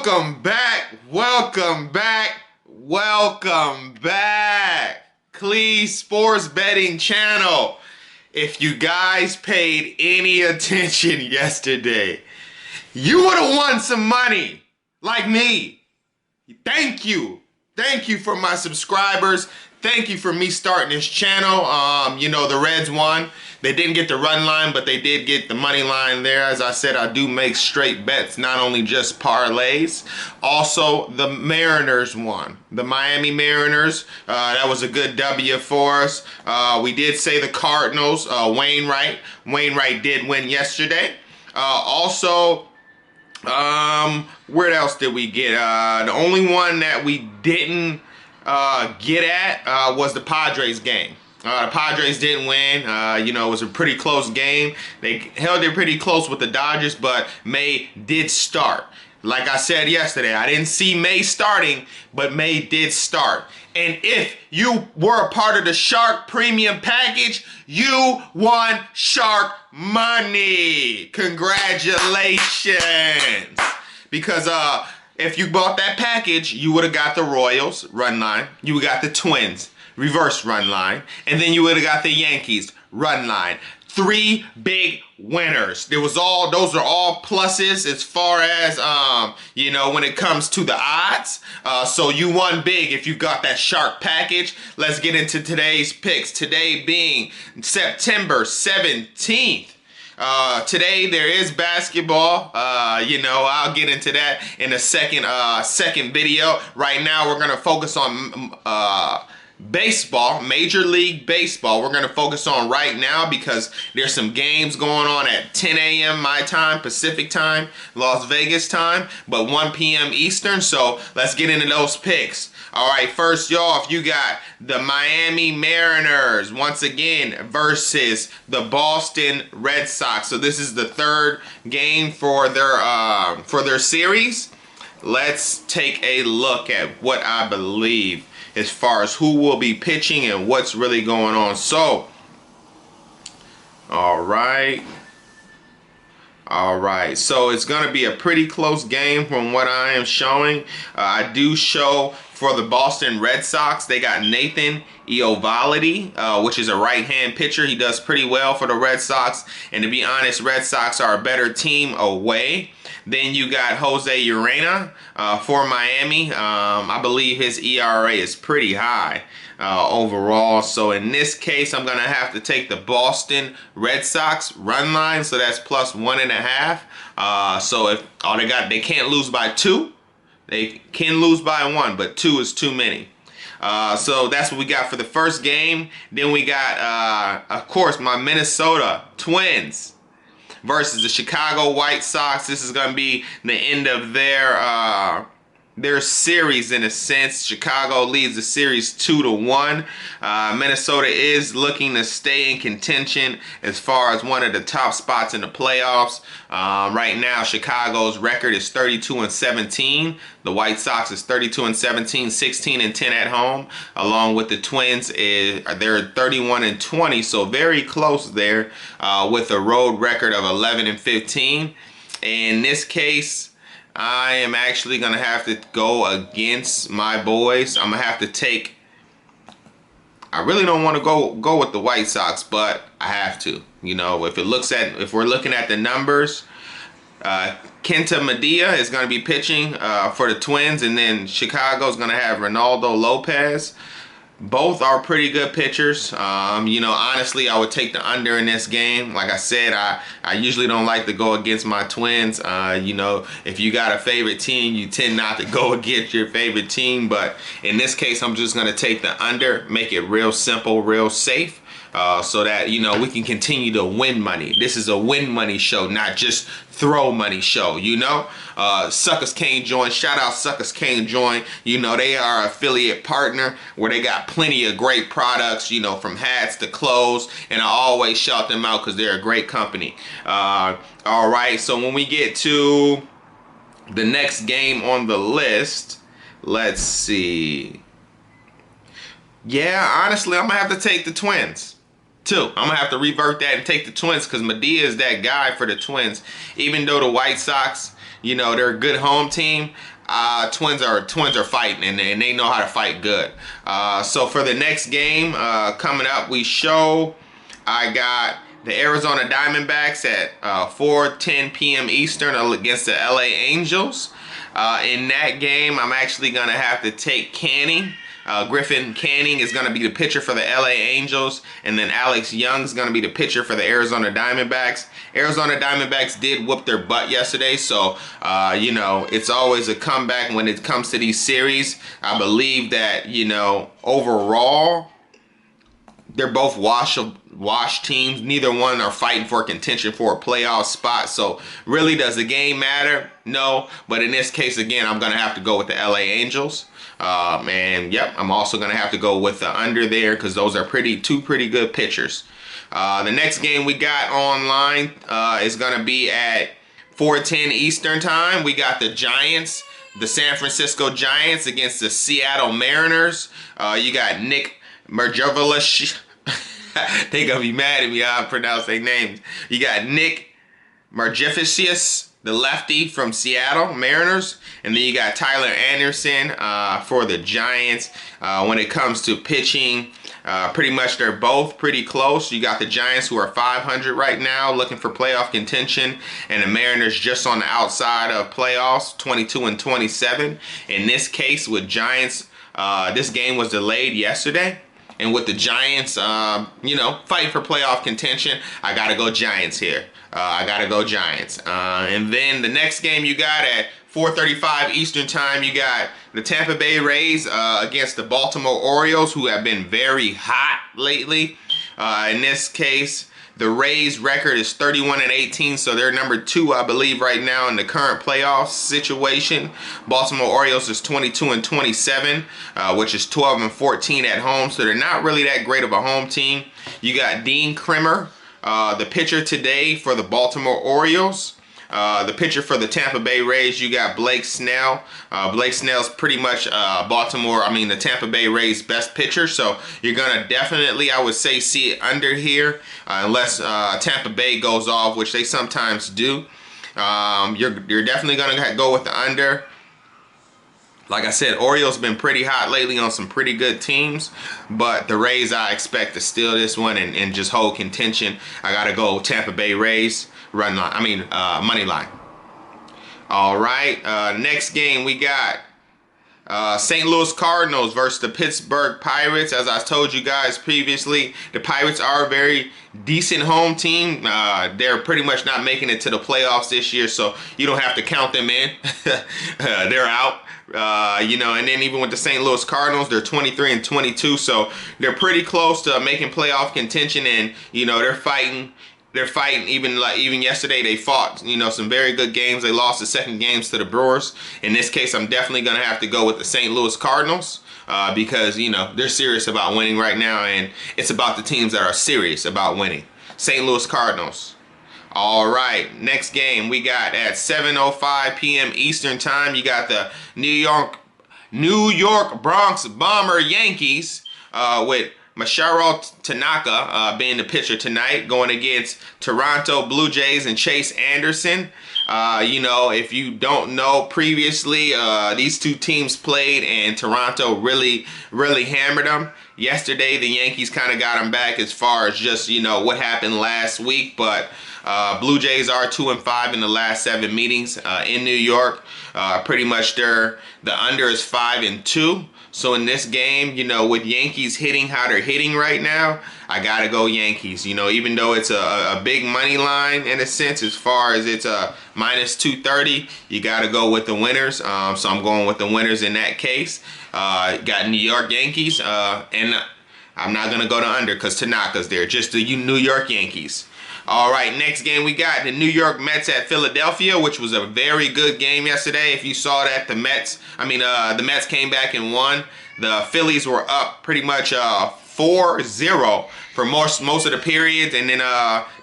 Welcome back, welcome back, welcome back. CLE Sports Betting Channel. If you guys paid any attention yesterday, you would have won some money like me. Thank you. Thank you for my subscribers. Thank you for me starting this channel. The Reds won. They didn't get the run line, but they did get the money line there. As I said, I do make straight bets, not only just parlays. Also, the Mariners won. The Miami Mariners, that was a good W for us. We did say the Cardinals, Wainwright did win yesterday. Where else did we get? The only one that we didn't get at was the Padres game. The Padres didn't win. It was a pretty close game. They held it pretty close with the Dodgers, but May did start. Like I said yesterday, I didn't see May starting, but May did start. And if you were a part of the Shark Premium Package, you won Shark money. Congratulations. Because if you bought that package, you would have got the Royals run line. You would have got the Twins reverse run line. And then you would have got the Yankees run line. 3 big winners. Those are all pluses as far as, when it comes to the odds. So you won big if you got that Shark package. Let's get into today's picks. Today being September 17th. Today there is basketball. I'll get into that in a second video. Right now we're gonna focus on baseball, Major League Baseball. We're going to focus on right now because there's some games going on at 10 a.m. my time, Pacific time, Las Vegas time, but 1 p.m. Eastern. So let's get into those picks. All right, first, y'all, if you got the Miami Mariners once again versus the Boston Red Sox. So this is the third game for their series. Let's take a look at what I believe as far as who will be pitching and what's really going on. So, all right. So it's going to be a pretty close game from what I am showing. I do show for the Boston Red Sox, they got Nathan Eovaldi, which is a right-hand pitcher. He does pretty well for the Red Sox. And to be honest, Red Sox are a better team away. Then you got Jose Urena for Miami. I believe his ERA is pretty high overall. So in this case, I'm going to have to take the Boston Red Sox run line. So that's plus 1.5. So if they can't lose by 2. They can lose by 1, but 2 is too many. So that's what we got for the first game. Then we got, of course, my Minnesota Twins versus the Chicago White Sox. This is going to be the end of their series in a sense. Chicago leads the series 2-1. Minnesota is looking to stay in contention as far as one of the top spots in the playoffs. Right now, Chicago's record is 32-17. The White Sox is 32-17, 16-10 at home. Along with the Twins, they're 31-20, so very close there with a road record of 11-15. In this case, I am actually going to have to go against my boys. I'm going to have to take... I really don't want to go with the White Sox, but I have to. If we're looking at the numbers, Kenta Medea is going to be pitching for the Twins, and then Chicago's going to have Ronaldo Lopez. Both are pretty good pitchers. Honestly, I would take the under in this game. Like I said, I usually don't like to go against my Twins. If you got a favorite team, you tend not to go against your favorite team. But in this case, I'm just going to take the under, make it real simple, real safe. So that, we can continue to win money. This is a win money show, not just throw money show, Suckers Can't Join. Shout out Suckers Can't Join. They are an affiliate partner where they got plenty of great products, from hats to clothes. And I always shout them out because they're a great company. All right, so when we get to the next game on the list, let's see. Yeah, honestly, I'm going to have to take the Twins. 2. I'm gonna have to revert that and take the Twins because Medea is that guy for the Twins. Even though the White Sox, you know, they're a good home team, Twins are fighting and they know how to fight good. So for the next game coming up, I got the Arizona Diamondbacks at 4:10 p.m. Eastern against the LA Angels. In that game, I'm actually going to have to take Canning. Griffin Canning is going to be the pitcher for the LA Angels, and then Alex Young is going to be the pitcher for the Arizona Diamondbacks. Arizona Diamondbacks did whoop their butt yesterday, so you know, it's always a comeback when it comes to these series. I believe that, you know, overall, they're both wash teams. Neither one are fighting for contention for a playoff spot. So really, does the game matter? No. But in this case, again, I'm going to have to go with the LA Angels. And yep, I'm also going to have to go with the under there because those are two pretty good pitchers. The next game we got online is going to be at 4:10 Eastern time. We got the Giants, the San Francisco Giants against the Seattle Mariners. You got Nick Marjovilish. They gonna be mad at me how I pronounce their names. You got Nick Marjovicius, the lefty from Seattle Mariners, and then you got Tyler Anderson for the Giants. When it comes to pitching, pretty much they're both pretty close. You got the Giants, who are 500 right now, looking for playoff contention, and the Mariners just on the outside of playoffs, 22-27. In this case, with Giants, this game was delayed yesterday. And with the Giants, you know, fighting for playoff contention, I got to go Giants here. I got to go Giants. And then the next game you got at 4:35 Eastern time, you got the Tampa Bay Rays against the Baltimore Orioles, who have been very hot lately. In this case, the Rays record is 31-18, so they're number 2, I believe, right now in the current playoff situation. Baltimore Orioles is 22-27, which is 12-14 at home, so they're not really that great of a home team. You got Dean Kremer, the pitcher today for the Baltimore Orioles. The pitcher for the Tampa Bay Rays, you got Blake Snell. Blake Snell's pretty much the Tampa Bay Rays' best pitcher. So you're going to definitely, I would say, see it under here unless Tampa Bay goes off, which they sometimes do. You're definitely going to go with the under. Like I said, Orioles been pretty hot lately on some pretty good teams, but the Rays, I expect to steal this one and just hold contention. I got to go Tampa Bay Rays. Money line. All right. Next game we got St. Louis Cardinals versus the Pittsburgh Pirates. As I told you guys previously, the Pirates are a very decent home team. They're pretty much not making it to the playoffs this year, so you don't have to count them in. They're out. You know, and then even with the St. Louis Cardinals, they're 23-22, so they're pretty close to making playoff contention, and you know, they're fighting. Even yesterday they fought, you know, some very good games. They lost the second games to the Brewers. In this case, I'm definitely going to have to go with the St. Louis Cardinals because, you know, they're serious about winning right now, and it's about the teams that are serious about winning. St. Louis Cardinals. All right, next game we got at 7:05 p.m. Eastern time. You got the New York Bronx Bomber Yankees with Masahiro Tanaka being the pitcher tonight, going against Toronto Blue Jays and Chase Anderson. You know, if you don't know, previously these two teams played and Toronto really hammered them. Yesterday the Yankees kind of got them back as far as just, you know, what happened last week, but Blue Jays are 2-5 in the last 7 meetings in New York. Pretty much the under is 5-2. So in this game, you know, with Yankees hitting how they're hitting right now, I got to go Yankees. You know, even though it's a big money line in a sense, as far as it's a -230, you got to go with the winners. So I'm going with the winners in that case. Got New York Yankees, and I'm not going to go to under because Tanaka's there. Just the New York Yankees. All right, next game we got the New York Mets at Philadelphia, which was a very good game yesterday. If you saw that, the Mets came back and won. The Phillies were up pretty much 4-0 for most of the period, and then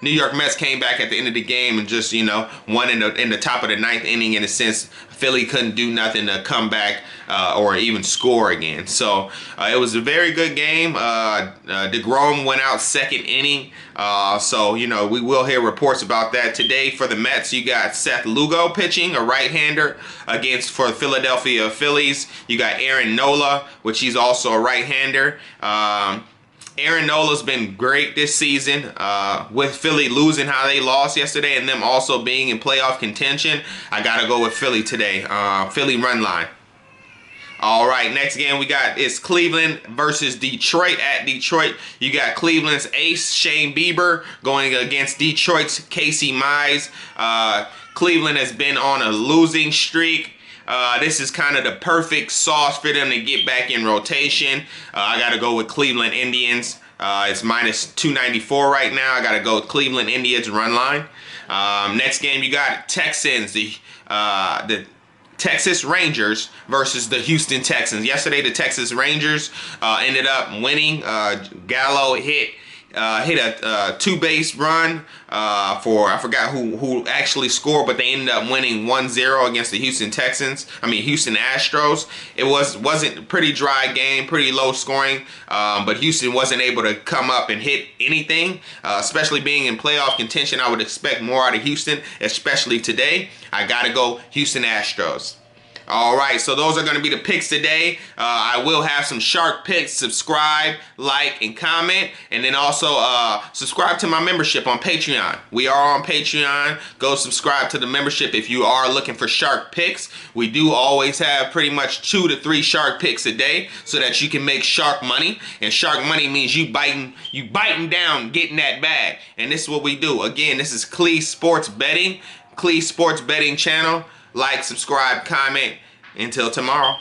New York Mets came back at the end of the game and just, you know, won in the top of the 9th inning in a sense. Philly couldn't do nothing to come back or even score again. So it was a very good game. DeGrom went out second inning. So, you know, we will hear reports about that. Today for the Mets, you got Seth Lugo pitching, a right-hander, for the Philadelphia Phillies. You got Aaron Nola, which he's also a right-hander. Aaron Nola's been great this season, with Philly losing how they lost yesterday and them also being in playoff contention. I got to go with Philly today. Philly run line. All right, next game we got is Cleveland versus Detroit at Detroit. You got Cleveland's ace, Shane Bieber, going against Detroit's Casey Mize. Cleveland has been on a losing streak. This is kind of the perfect sauce for them to get back in rotation. I got to go with Cleveland Indians. It's minus 294 right now. I got to go with Cleveland Indians run line. Next game you got Texans, the Texas Rangers versus the Houston Texans. Yesterday, the Texas Rangers ended up winning. Gallo hit a two-base run for, I forgot who actually scored, but they ended up winning 1-0 against the Houston Astros. It wasn't a pretty dry game, pretty low scoring, but Houston wasn't able to come up and hit anything, especially being in playoff contention. I would expect more out of Houston, especially today. I gotta go Houston Astros. All right, so those are going to be the picks today. I will have some shark picks. Subscribe, like, and comment. And then also subscribe to my membership on Patreon. We are on Patreon. Go subscribe to the membership if you are looking for shark picks. We do always have pretty much 2 to 3 shark picks a day so that you can make shark money. And shark money means you biting down, getting that bag. And this is what we do. Again, this is CLE Sports Betting. CLE Sports Betting channel. Like, subscribe, comment. Until tomorrow.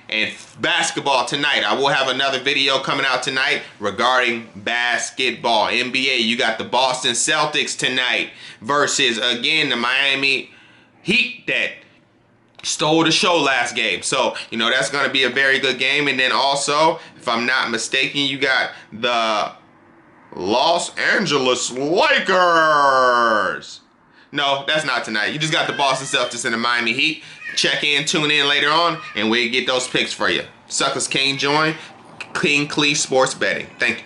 And basketball tonight. I will have another video coming out tonight regarding basketball. NBA, you got the Boston Celtics tonight versus, again, the Miami Heat that stole the show last game. So, you know, that's going to be a very good game. And then also, if I'm not mistaken, you got the Los Angeles Lakers. No, that's not tonight. You just got the Boston Celtics and the Miami Heat. Check in, tune in later on, and we'll get those picks for you. Suckers can't join. King CLE Sports Betting. Thank you.